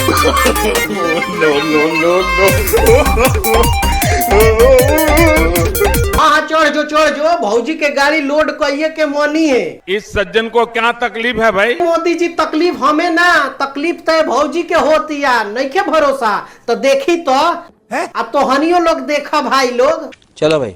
नो नो नो नो। हाँ चढ़ जो भौजी के गाड़ी लोड कहिए के मनी है। इस सज्जन को क्या तकलीफ है भाई? मोदी जी तकलीफ हमें ना, तकलीफ तो भौजी के होती है, नहीं के भरोसा तो देखी तो अब तो हनियो लोग देखा भाई लोग। चलो भाई।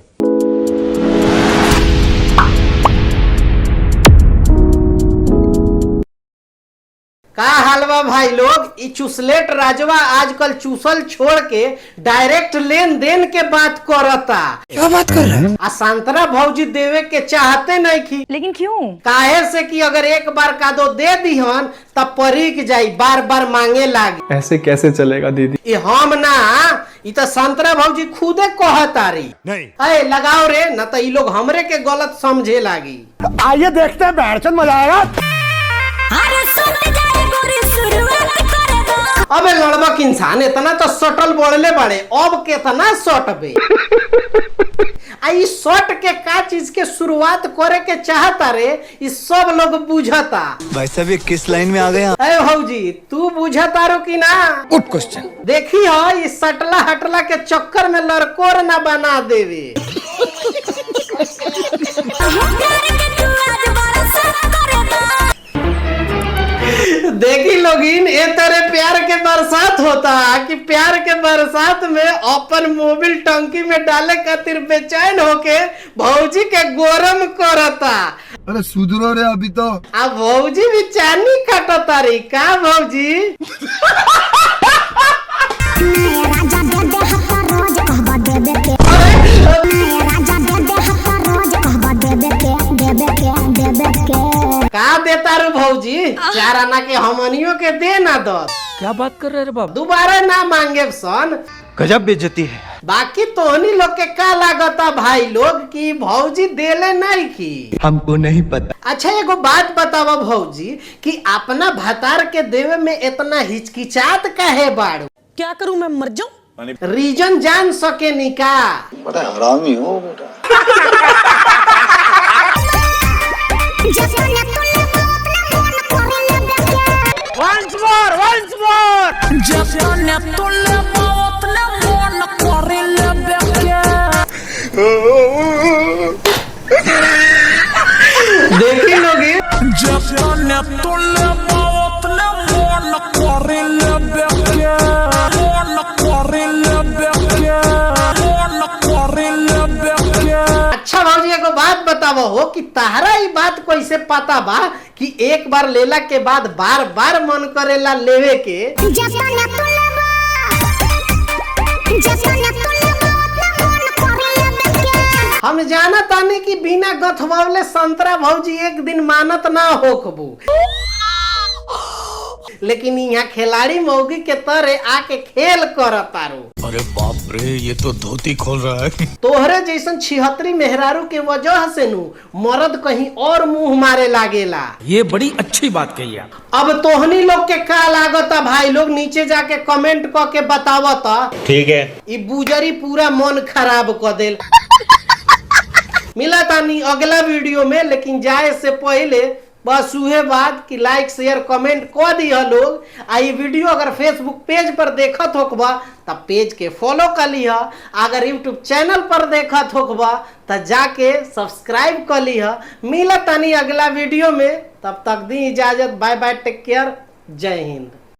का हलवा भाई लोग, ई चुसलेट राजवा आजकल चूसल छोड़ के डायरेक्ट लेन देन के बात करता। क्या बात कर रहे हैं? आ संतरा भौजी देवे के चाहते नहीं की, लेकिन क्यों? काहे से कि अगर एक बार का दो दे दिहन तब परिक जाई, बार बार मांगे लागे। ऐसे कैसे चलेगा दीदी? ये हम ना, ई तो संतरा भौजी खुदे कहतारी। नहीं अरे लगाओ रे, न तो ई लोग हमरे के गलत समझे लागी। आइए देखते हैं, बैठचंद मजा आएगा। अबे लड़बक इंसान इतना तो सटल बोलले बड़े, अब कितना सटबे। आई शॉट के का चीज के शुरुआत करे के चाहता रे, इस सब लोग बुझता। भाई साहब ये किस लाइन में आ गए? अरे भौजी तू बुझता रो कि ना? Good question. देखी हो इस सटला हटला के चक्कर में लड़कोर ना बना देवे। देखी लोगिन, ए तरह प्यार के बरसात होता कि प्यार के बरसात में अपन मोबिल टंकी में डाले खातिर बेचैन होके भौजी के गोरम करता। अरे सुधरो रे अभी तो। अब भौजी भी चानी काटता रे का भौजी? का देता रू भौजी? 4 आना के हमनियों के दे ना 10। क्या बात कर रहे रे बाबू? दोबारा ना मांगे सन। गजब बेइज्जती है। बाकी तोहनी लोग के का लागता भाई लोग कि भौजी देले नहीं की? हमको नहीं पता। अच्छा एगो बात बतावा भौजी कि अपना भतार के देवे में इतना हिचकिचात काहे बाड़ू? क्या करूं मैं, मर जाऊं? रीजन जान सके नी का? बड़ा हरामी हो बेटा। Once देखी लोगी अच्छा भौजी एगो बात बतावो हो कि ताहरा ई बात कैसे पता बा कि एक बार लेला के बाद बार बार मन करेला लेवे के? हम जाना तानी कि बिना गथवावले संतरा भौजी एक दिन मानत ना होखबू, लेकिन यहाँ खिलाड़ी मौगी के तरह आके खेल करतारू। अरे बाप रे, ये तो धोती खोल रहा है। तोहरे जैसन 76 मेहरारू के वजह से नु मर्द कहीं और मुंह मारे लागेला। ये बड़ी अच्छी बात कही आप। अब तोहनी लोग के का लागता भाई लोग नीचे जाके कमेंट क के बतावता। ठीक है। ई बुजरी पूरा मन खराब कर देल। मिला तानी अगला वीडियो में, लेकिन जाए से पहले बस उहे बात कि लाइक शेयर कमेंट कर दिया लोग। आ ये वीडियो अगर फेसबुक पेज पर देखत होकबा तब पेज के फॉलो कर लिया, अगर यूट्यूब चैनल पर देखत होकबा तब जाके सब्सक्राइब कर लिया। मिला तानी अगला वीडियो में, तब तक दी इजाजत, बाय बाय, टेक केयर, जय हिंद।